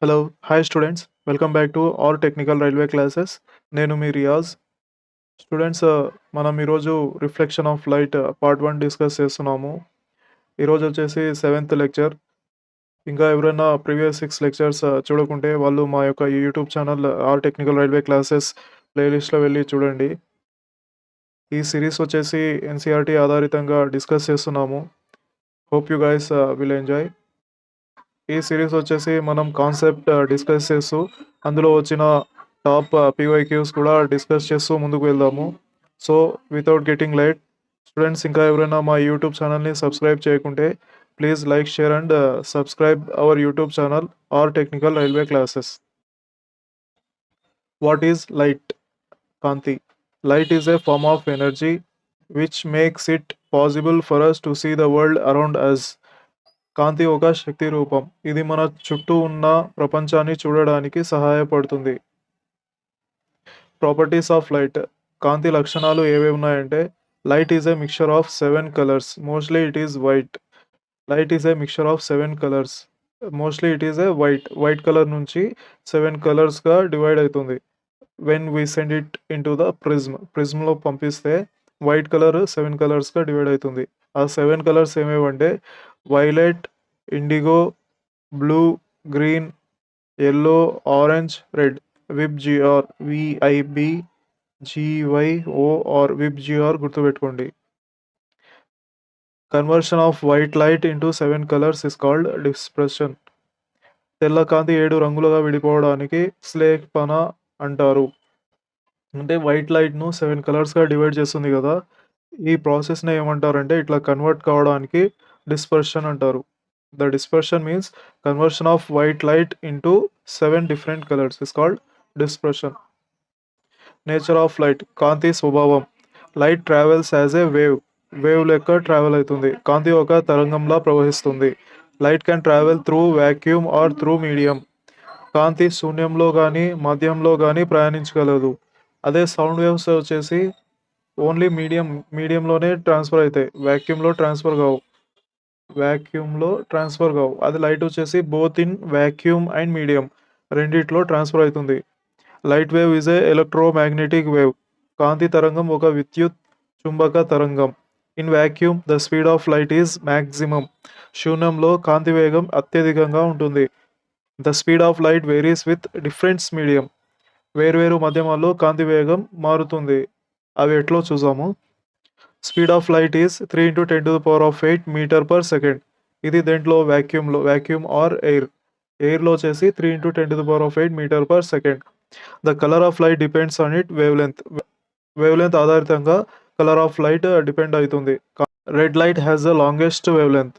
Hello, hi students. Welcome back to all technical railway classes. నేను మీ Riyaz. Students మనం ఈరోజు reflection of light part 1 discuss చేస్తున్నాము. ఈరోజు వచ్చేసి 7th లెక్చర్. ఇంకా ఎవరైనా ప్రీవియస్ 6 లెక్చర్స్ చూడకుంటే వాళ్ళు మా యొక్క YouTube channel all technical Railway classes ప్లేలిస్ట్లో వెళ్ళి చూడండి. ఈ సిరీస్ వచ్చేసి ఎన్సీఆర్టీ ఆధారితంగా డిస్కస్ చేస్తున్నాము. Hope you guys will enjoy. ఈ సిరీస్ వచ్చేసి మనం కాన్సెప్ట్ డిస్కస్ చేస్తూ అందులో వచ్చిన టాప్ పీవైక్యూస్ కూడా డిస్కస్ చేస్తూ ముందుకు వెళ్దాము. So without getting light students, ఇంకా ఎవరైనా మా యూట్యూబ్ ఛానల్ని సబ్స్క్రైబ్ చేయకుంటే please like, share and subscribe our YouTube channel R Technical Railway Classes. What is light? కాంతి. Light is a form of energy which makes it possible for us to see the world around us. కాంతి ఒక శక్తి రూపం. ఇది మన చుట్టూ ఉన్న ప్రపంచాన్ని చూడడానికి సహాయపడుతుంది. Properties of light. కాంతి లక్షణాలు ఏవేవి ఉన్నాయంటే, light is a mixture of 7 colours. Mostly it is white. Light is a mixture of 7 colours. Mostly it is a white colour నుంచి 7 కలర్స్గా డివైడ్ అవుతుంది. When we send it in to the ప్రిజ్మ్లో పంపిస్తే white colour 7 కలర్స్గా divide అవుతుంది. ఆ 7 colours ఏమేవంటే violet, indigo, blue, green, yellow, orange, red. VIBGYOR, VIBGYOR, VIBGYOR గుర్తుపెట్టుకోండి. Conversion of white light into 7 colours is called dispersion. తెల్ల కాంతి 7 రంగులుగా విడిపోవడానికి స్లేపన అంటారు. అంటే వైట్ లైట్ను 7 కలర్స్గా డివైడ్ చేస్తుంది కదా, ఈ ప్రాసెస్ని ఏమంటారంటే ఇట్లా కన్వర్ట్ కావడానికి డిస్పర్షన్ అంటారు. The dispersion means conversion of white light into 7 different colours is called dispersion. Nature of light. కాంతి స్వభావం. Light travels as a wave లెక్క ట్రావెల్ అవుతుంది. కాంతి ఒక తరంగంలా ప్రవహిస్తుంది. Light can travel through vacuum or through medium. కాంతి శూన్యంలో కానీ మాధ్యంలో కానీ ప్రయాణించగలదు. అదే సౌండ్ వేవ్స్ వచ్చేసి ఓన్లీ మీడియంలోనే ట్రాన్స్ఫర్ అవుతాయి, వ్యాక్యూమ్లో ట్రాన్స్ఫర్ కావు. అది లైట్ వచ్చేసి both in vacuum and medium రెండిట్లో ట్రాన్స్ఫర్ అవుతుంది. Light wave is a electromagnetic wave. కాంతి తరంగం ఒక విద్యుత్ చుంబక తరంగం. In vacuum the speed of light is maximum. శూన్యంలో కాంతి వేగం అత్యధికంగా ఉంటుంది. The speed of light varies with different medium. వేర్వేరు మాధ్యమాల్లో కాంతి వేగం మారుతుంది. అవి ఎట్లో చూసాము. Speed of light is 3 × 10⁸ metre per second. ఇది దేంట్లో వ్యాక్యూమ్ ఆర్ ఎయిర్లో వచ్చేసి 3 × 10⁸ metre per second. The colour of light depends on it wave length ఆధారితంగా కలర్ ఆఫ్ లైట్ డిపెండ్ అవుతుంది. Red light has the longest wave length.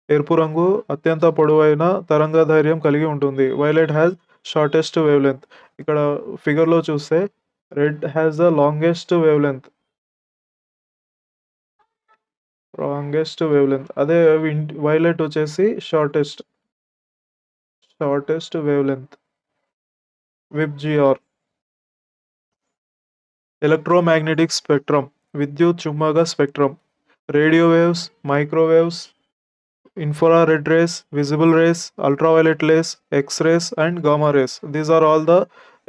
ఎరుపు రంగు అత్యంత పొడవైన తరంగదైర్ఘ్యం కలిగి ఉంటుంది. Violet has shortest wave length. ఇక్కడ ఫిగర్లో చూస్తే red has the longest wave length. అదే వైలెట్ వచ్చేసి shortest wave length. VIBGYOR. Electromagnetic spectrum. విద్యుత్ చుంబక spectrum. Radio waves, microwaves, infrared rays, visible rays, ultraviolet rays, X-rays and gamma rays. These are all the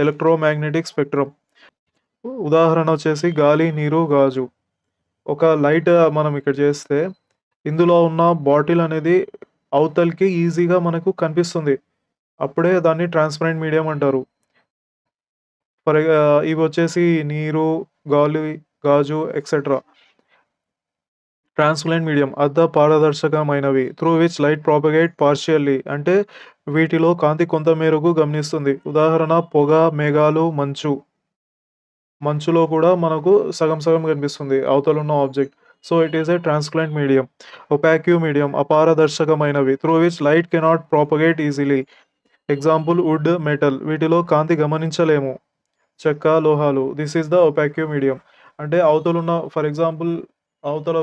electromagnetic spectrum. ఉదాహరణ వచ్చేసి గాలి, నీరు, గాజు. ఒక లైట్ మనం ఇక్కడ చేస్తే ఇందులో ఉన్న బాటిల్ అనేది అవతలకి ఈజీగా మనకు కనిపిస్తుంది. అప్పుడే దాన్ని ట్రాన్స్పరెంట్ మీడియం అంటారు. ఇవి వచ్చేసి నీరు, గాలి, గాజు ఎక్సెట్రా. ట్రాన్స్పరెంట్ మీడియం అర్ధ పారదర్శకమైనవి. Through which light propagate partially, అంటే వీటిలో కాంతి కొంత మేరకు గమనిస్తుంది. ఉదాహరణ పొగ, మేఘాలు, మంచులో కూడా మనకు సగం కనిపిస్తుంది అవతల ఉన్న object. So it is a transparent medium. Opaque medium అపారదర్శకమైనవి. Through which light cannot propagate easily. Example wood, metal. వీటిలో కాంతి గమనించలేము. చెక్క, లోహాలు. This is the opaque medium. అంటే ఫర్ ఎగ్జాంపుల్ అవతల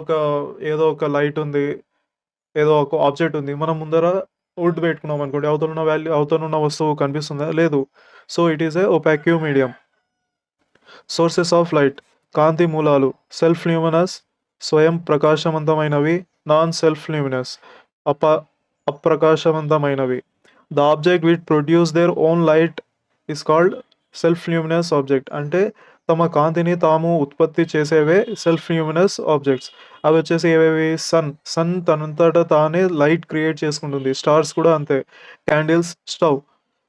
ఏదో ఒక లైట్ ఉంది, ఏదో ఒక ఆబ్జెక్ట్ ఉంది, మనం ముందర వుడ్ పెట్టుకున్నాం అనుకోండి, అవతల ఉన్న వస్తువు కనిపిస్తుందా? లేదు. So it is a opaque medium. Sources of light. కాంతి మూలాలు. సెల్ఫ్ ల్యూమినస్, స్వయం ప్రకాశవంతమైనవి. నాన్ సెల్ఫ్ ల్యూమినస్, అప్రకాశవంతమైనవి. The object which produce their own light is called self luminous object. అంటే తమ కాంతిని తాము ఉత్పత్తి చేసేవే సెల్ఫ్ ల్యూమినస్ ఆబ్జెక్ట్స్. అవి వచ్చేసి ఏవేవి? సన్ తనంతట తానే లైట్ క్రియేట్ చేసుకుంటుంది. స్టార్స్ కూడా అంతే. క్యాండిల్స్, స్టవ్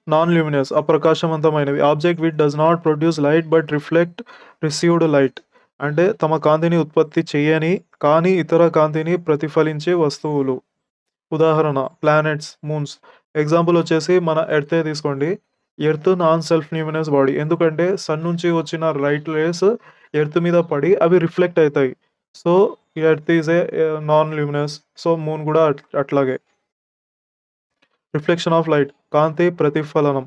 నాన్ ల్యూమినస్ అప్రకాశవంతమైనవి. Object which does not produce light but reflect received light. అంటే తమ కాంతిని ఉత్పత్తి చేయని కానీ ఇతర కాంతిని ప్రతిఫలించే వస్తువులు. ఉదాహరణ ప్లానెట్స్, మూన్స్. ఎగ్జాంపుల్ వచ్చేసి మన ఎర్తే తీసుకోండి. Earth non self luminous body. ఎందుకంటే సన్ నుంచి వచ్చిన లైట్ రేస్ ఎర్త్ మీద పడి అవి రిఫ్లెక్ట్ అవుతాయి. So earth is a non luminous. So moon కూడా అట్లాగే. రిఫ్లెక్షన్ ఆఫ్ లైట్, కాంతి ప్రతిఫలనం.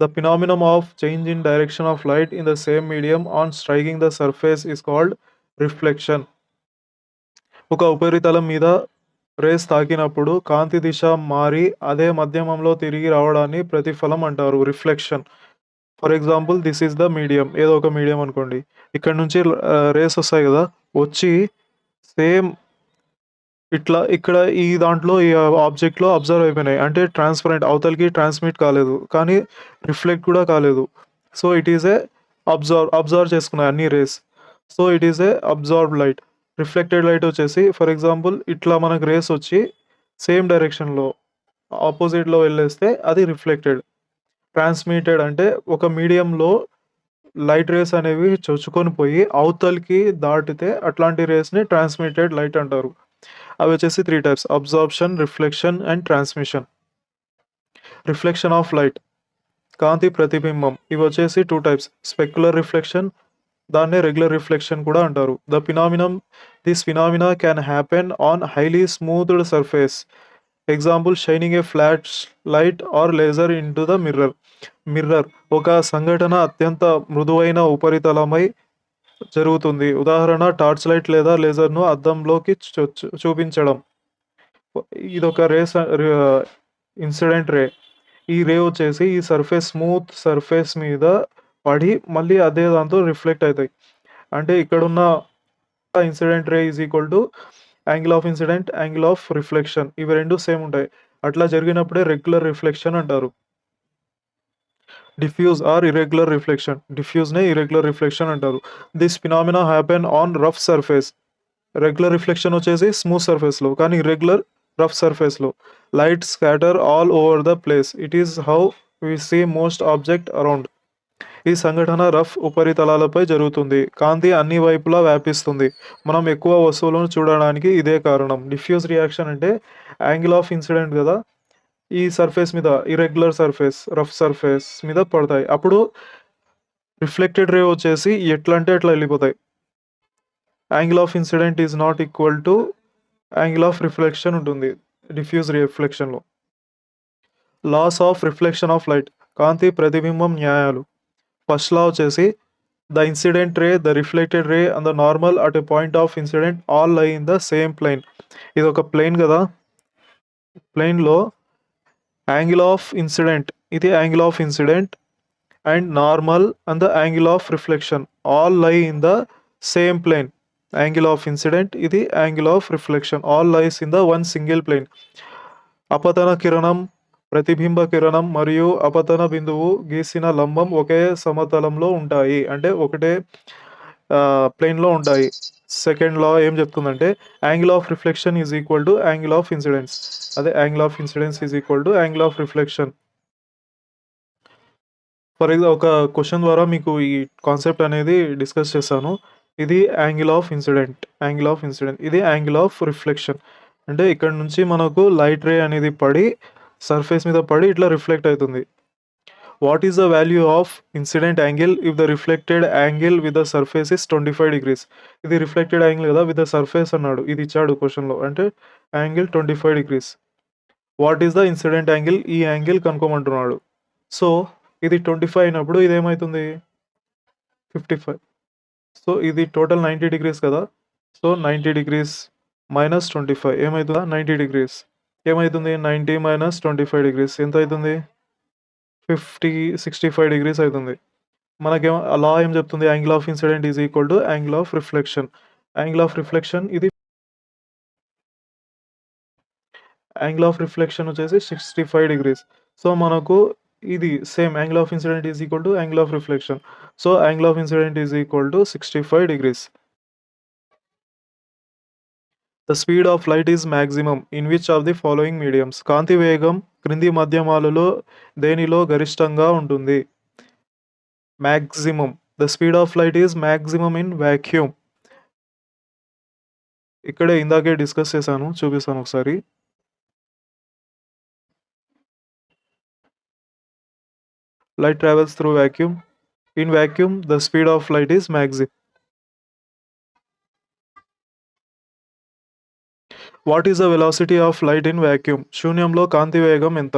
The phenomenon of change in direction of light in the same medium on striking the surface is called reflection. ఒక ఉపరితలం మీద race తాకినప్పుడు కాంతి దిశ మారి అదే మాధ్యమంలో తిరిగి రావడాన్ని ప్రతిఫలం అంటారు, reflection. For example this is the medium. ఏదో ఒక మీడియం అనుకోండి. ఇక్కడ నుంచి రేస్ వస్తాయి కదా, వచ్చి సేమ్ ఇట్లా ఇక్కడ ఈ దాంట్లో ఈ ఆబ్జెక్ట్లో అబ్జర్వ్ అయిపోయినాయి. అంటే ట్రాన్స్పరెంట్, అవతలకి ట్రాన్స్మిట్ కాలేదు కానీ రిఫ్లెక్ట్ కూడా కాలేదు. So it is a observe చేసుకున్నాయి అన్ని rays. So it is a absorbed light. Reflected light వచ్చేసి ఫర్ ఎగ్జాంపుల్ ఇట్లా మనకు రేస్ వచ్చి సేమ్ డైరెక్షన్లో ఆపోజిట్లో వెళ్ళేస్తే అది రిఫ్లెక్టెడ్. ట్రాన్స్మిటెడ్ అంటే ఒక మీడియంలో లైట్ రేస్ అనేవి చొచ్చుకొని పోయి అవతలకి దాటితే అట్లాంటి రేస్ని ట్రాన్స్మిటెడ్ లైట్ అంటారు. అవి వచ్చేసి 3 types: absorption, reflection and transmission. Reflection of light, కాంతి ప్రతిబింబం. ఇవి వచ్చేసి 2 టైప్స్: స్పెక్యులర్ రిఫ్లెక్షన్, దాన్నే రెగ్యులర్ రిఫ్లెక్షన్ కూడా అంటారు. This phenomena can happen on highly smoothed surface. Example shining a flat light or laser into the mirror. ఒక సంఘటన అత్యంత మృదువైన ఉపరితలమై జరుగుతుంది. ఉదాహరణ టార్చ్ లైట్ లేదా లేజర్ను అద్దంలోకి చూపించడం. ఇదొక ఇన్సిడెంట్ రే. ఈ రే వచ్చేసి ఈ స్మూత్ సర్ఫేస్ మీద పడి మళ్ళీ అదే దాంతో రిఫ్లెక్ట్ అవుతాయి. అంటే ఇక్కడున్న incident ray is equal to angle of incident, angle of reflection. ఇవి రెండు సేమ్ ఉంటాయి. అట్లా జరిగినప్పుడే రెగ్యులర్ రిఫ్లెక్షన్ అంటారు. Diffuse or irregular reflection. డిఫ్యూజ్నే ఇర్రెగ్యులర్ రిఫ్లెక్షన్ అంటారు. This phenomena happen on rough surface. Regular reflection వచ్చేసి స్మూత్ సర్ఫేస్లో, కానీ ఇర్రెగ్యులర్ రఫ్ సర్ఫేస్లో. Light scatter all over the place. It is how we see most object around. ఈ సంఘటన rough ఉపరితలాలపై జరుగుతుంది. కాంతి అన్ని వైపులా వ్యాపిస్తుంది. మనం ఎక్కువ వస్తువులను చూడడానికి ఇదే కారణం. డిఫ్యూజ్ రియాక్షన్ అంటే యాంగిల్ ఆఫ్ ఇన్సిడెంట్ కదా, ఈ సర్ఫేస్ మీద ఇర్రెగ్యులర్ సర్ఫేస్, రఫ్ సర్ఫేస్ మీద పడతాయి. అప్పుడు రిఫ్లెక్టెడ్ రే వచ్చేసి ఎట్లా అంటే ఎట్లా వెళ్ళిపోతాయి. Angle of incident is not equal to angle of reflection ఉంటుంది డిఫ్యూజ్ రిఫ్లెక్షన్లో. Laws of reflection of light, కాంతి ప్రతిబింబం న్యాయాలు. ఫస్ట్ లా వచ్చేసి the incident ray, the reflected ray and the normal at a point of incident all lie in the same plane. ఇది ఒక plane కదా, ప్లేన్లో యాంగిల్ ఆఫ్ ఇన్సిడెంట్, ఇది angle of incident and normal and the angle of reflection all lie in the same plane. Angle of incident, ఇది angle of reflection, all lies in the one single plane. అపతన కిరణం, ప్రతిబింబ కిరణం మరియు అపతన బిందువు గీసిన లంబం ఒకే సమతలంలో ఉంటాయి. అంటే ఒకటే ప్లేన్లో ఉంటాయి. సెకండ్ లా ఏం చెప్తుందంటే angle of reflection is equal to angle of incidence. అదే angle of incidence is equal to angle of reflection. For example ఒక క్వశ్చన్ ద్వారా మీకు ఈ కాన్సెప్ట్ అనేది డిస్కస్ చేస్తాను. ఇది angle of incident, angle of incident. ఇది యాంగిల్ ఆఫ్ రిఫ్లెక్షన్. అంటే ఇక్కడ నుంచి మనకు లైట్ రే అనేది పడి సర్ఫేస్ మీద పడి ఇట్లా రిఫ్లెక్ట్ అవుతుంది. What is the value of incident angle if the reflected angle with the surface is 25 degrees. ఇది రిఫ్లెక్టెడ్ యాంగిల్ కదా, విత్ ద సర్ఫేస్ అన్నాడు, ఇది ఇచ్చాడు క్వశ్చన్లో. అంటే angle 25 degrees. What is the incident angle, ఈ యాంగిల్ కనుక్కోమంటున్నాడు. సో ఇది 25 అయినప్పుడు ఇది ఏమవుతుంది 55. సో ఇది టోటల్ 90 degrees కదా. So 90 degrees minus 25 ఏమవుతుందా 90 degrees. ఏమవుతుంది 90 మైనస్ 25 degrees ఎంత అవుతుంది 65 degrees అవుతుంది. మనకేమో లా ఏం చెప్తుంది, angle of incident is equal to angle of reflection. Angle of reflection, ఇది యాంగిల్ ఆఫ్ రిఫ్లెక్షన్ వచ్చేసి 65 degrees. సో, మనకు ఇది same angle of incident is equal to angle of reflection. So, angle of incident is equal to 65 degrees. The speed of light is maximum in which of the following mediums? కాంతి వేగం క్రింది మాధ్యమాలలో దేనిలో గరిష్టంగా ఉంటుంది? Maximum. The speed of light is maximum in vacuum. ఇక్కడే ఇందాకే discuss చేశాను. చూపిస్తాను ఒకసారి. Light travels through vacuum. In vacuum, the speed of light is maximum. What is the velocity of light in vacuum? శూన్యంలో కాంతి వేగం ఎంత?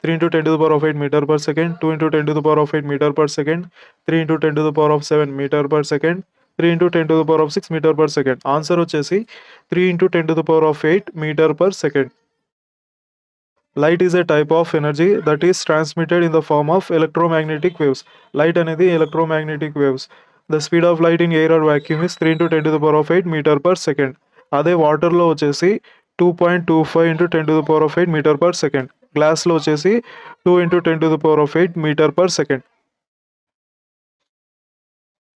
3 into 10 to the power of 8 meter per second, 2 into 10 to the power of 8 meter per second, 3 into 10 to the power of 7 meter per second, 3 into 10 to the power of 6 meter per second. Answer వచ్చేసి 3 into 10 to the power of 8 meter per second. Light is a type of energy that is transmitted in the form of electromagnetic waves. Light అనేది electromagnetic waves. The speed of light in air or vacuum is 3 into 10 to the power of 8 meter per second. అదే వాటర్లో వచ్చేసి 2.25 into 10 to the power of 8 meter per second. గ్లాస్లో వచ్చేసి 2 into 10 to the power of 8 meter per second.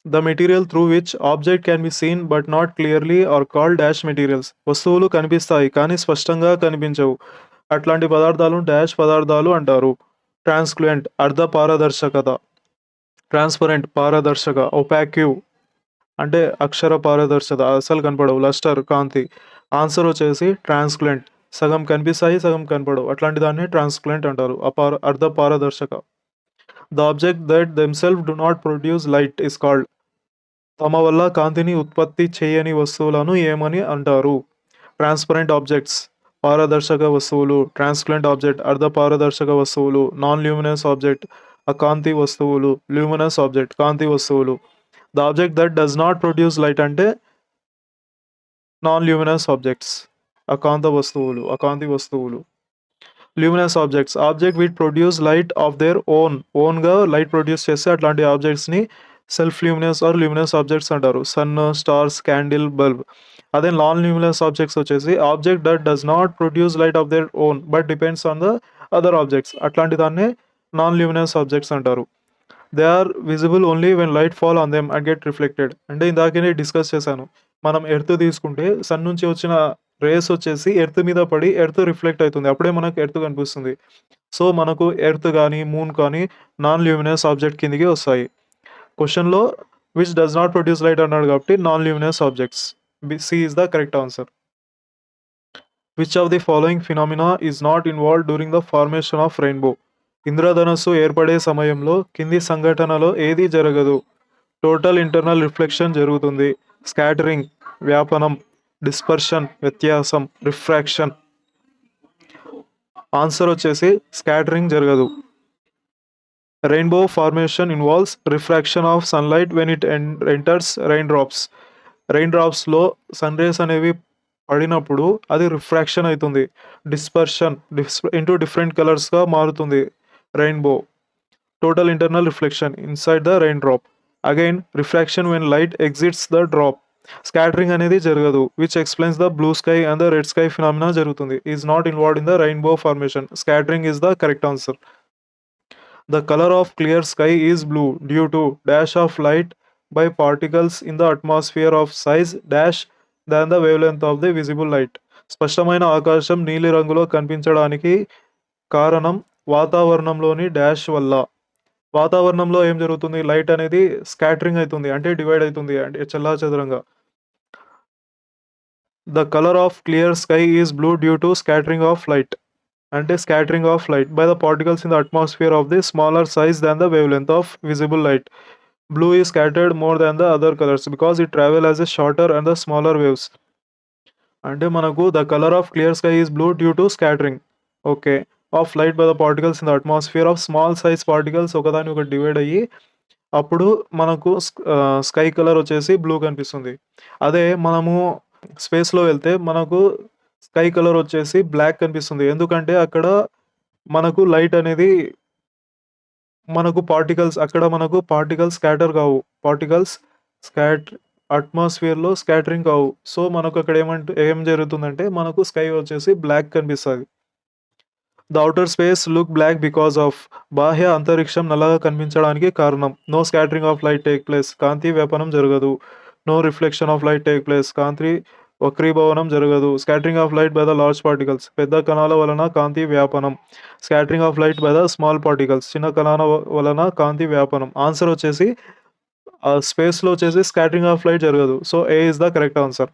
The material through which object can be seen but not clearly are called dash materials. వస్తువులు కనిపిస్తాయి కానీ స్పష్టంగా కనిపించవు. అట్లాంటి పదార్థాలు dash పదార్థాలు అంటారు. ట్రాన్స్క్లూయెంట్ అర్ధ పారదర్శకత, ట్రాన్స్పరెంట్ పారదర్శక, ఒపాక్యూ అంటే అక్షర పారదర్శకత అసలు కనపడవు, లస్టర్ కాంతి. ఆన్సర్ వచ్చేసి ట్రాన్స్క్లూయెంట్. సగం కనిపిస్తాయి సగం కనపడవు, అట్లాంటి దాన్ని ట్రాన్స్క్లూయెంట్ అంటారు. అర్ధ పారదర్శక. The object that themself do not produce light is called. తమ వల్ల కాంతిని ఉత్పత్తి చేయని వస్తువులను ఏమని అంటారు? ట్రాన్స్పరెంట్ ఆబ్జెక్ట్స్ పారదర్శక వస్తువులు, ట్రాన్స్క్లూయెంట్ ఆబ్జెక్ట్ అర్ధ పారదర్శక వస్తువులు, నాన్ ల్యూమినస్ ఆబ్జెక్ట్ అకాంతి వస్తువులు, ల్యూమినస్ ఆబ్జెక్ట్ కాంతి వస్తువులు. The object that does not produce light అంటే నాన్ ల్యూమినస్ ఆబ్జెక్ట్స్ అకాంత వస్తువులు, అకాంతి వస్తువులు. Luminous objects object which produce light of their ఓన్గా లైట్ ప్రొడ్యూస్ చేస్తే అట్లాంటి ఆబ్జెక్ట్స్ని self luminous or luminous objects అంటారు. Sun, stars, candle, bulb. అదే నాన్ ల్యూమినస్ ఆబ్జెక్ట్స్ వచ్చేసి object that does not produce light of their own but depends on the other objects, అట్లాంటి దాన్నే non luminous objects అంటారు. They are visible only when light fall on them and get reflected. అంటే ఇందాకనే discuss చేశాను. మనం earth తీసుకుంటే sun నుంచి వచ్చిన రేస్ వచ్చేసి ఎర్త్ మీద పడి ఎర్త్ రిఫ్లెక్ట్ అవుతుంది, అప్పుడే మనకు ఎర్త్ కనిపిస్తుంది. సో మనకు ఎర్త్ కానీ మూన్ కానీ నాన్ ల్యూమినస్ ఆబ్జెక్ట్ కిందికి వస్తాయి. క్వశ్చన్లో which does not produce light అన్నాడు కాబట్టి non luminous objects. C is the correct answer. Which of the following phenomena is not involved during the formation of rainbow? ఇంద్రధనస్సు ఏర్పడే సమయంలో కింది సంఘటనలో ఏది జరగదు? టోటల్ ఇంటర్నల్ రిఫ్లెక్షన్ జరుగుతుంది, స్కాటరింగ్ వ్యాపనం, డిస్పర్షన్ వ్యత్యాసం, రిఫ్రాక్షన్. ఆన్సర్ వచ్చేసి స్కాటరింగ్ జరగదు. Rainbow formation involves refraction of sunlight when it enters rain drops. Rain డ్రాప్స్లో సన్ రేస్ అనేవి పడినప్పుడు అది రిఫ్రాక్షన్ అవుతుంది, డిస్పర్షన్ ఇంటూ డిఫరెంట్ కలర్స్గా మారుతుంది rainbow. Total internal reflection inside the rain drop. Again refraction when light exits the drop. Scattering అనేది జరగదు, which explains the blue sky and the red sky phenomena జరుగుతుంది. Is not involved in the rainbow formation. Scattering is the correct answer. The color of clear sky is blue due to dash of light by particles in the atmosphere of size dash than the wavelength of the visible light. స్పష్టమైన ఆకాశం నీలి రంగులో కనిపించడానికి కారణం వాతావరణంలోని dash వల్ల. వాతావరణంలో ఏం జరుగుతుంది? లైట్ అనేది స్కాటరింగ్ అవుతుంది, అంటే డివైడ్ అవుతుంది, అంటే చెల్లాచెదరంగా. The colour of clear sky is blue due to scattering of light, అంటే scattering of light by the particles in the atmosphere of the smaller size than the wavelength of visible light. Blue is scattered more than the other colours because it travel as a shorter and the smaller waves. అంటే మనకు the colour of clear sky is blue due to scattering okay of light by the particles in the atmosphere of small size particles ఒకదాని ఒకటి divide అయ్యి అప్పుడు మనకు sky colour వచ్చేసి blue కనిపిస్తుంది. అదే మనము స్పేస్లో వెళ్తే మనకు స్కై కలర్ వచ్చేసి బ్లాక్ కనిపిస్తుంది, ఎందుకంటే అక్కడ మనకు లైట్ అనేది మనకు పార్టికల్స్ అక్కడ మనకు పార్టికల్స్ స్కాటర్ కావు, పార్టికల్స్ అట్మాస్ఫియర్లో స్కాటరింగ్ కావు. సో మనకు అక్కడ ఏం జరుగుతుందంటే మనకు స్కై వచ్చేసి బ్లాక్ కనిపిస్తుంది. The outer space look black because of బాహ్య అంతరిక్షం నల్లగా కనిపించడానికి కారణం. No scattering of light take place, కాంతి వ్యాపనం జరగదు. No reflection of light take place, కాంతి వక్రీభవనం జరగదు. Scattering of light by the large particles, పెద్ద కణాల వలన కాంతి వ్యాపనం. Scattering of light by the small particles, చిన్న కణాల వలన కాంతి వ్యాపనం. ఆన్సర్ వచ్చేసి స్పేస్లో వచ్చేసి స్కాటరింగ్ ఆఫ్ లైట్ జరగదు. So A is the correct answer.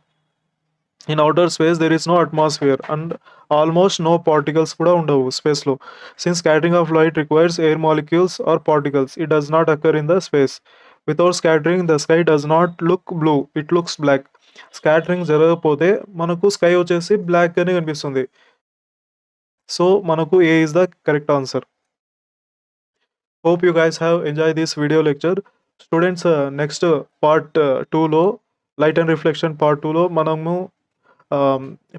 In outer space there is no atmosphere and almost no particles కూడా ఉండవు స్పేస్లో. Since scattering of light requires air molecules or particles, it does not occur in the space. Without scattering the sky does not look blue, it looks black. Scattering జరగకపోతే మనకు sky వచ్చేసి black అని కనిపిస్తుంది. So మనకు ఏ is the correct answer. Hope you guys have enjoy this video lecture. Students, next part 2లో light and reflection part 2లో మనము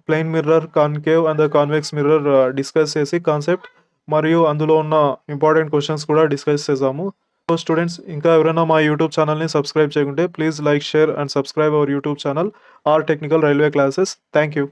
plane mirror, concave and the convex mirror discuss చేసి కాన్సెప్ట్ మరియు అందులో ఉన్న ఇంపార్టెంట్ క్వశ్చన్స్ కూడా discuss చేసాము. So students, ఇంకా ఎవరైనా మా యూట్యూబ్ ఛానల్ని సబ్స్క్రైబ్ చేయకుంటే please like, share and subscribe our YouTube channel R Technical Railway Classes. Thank you.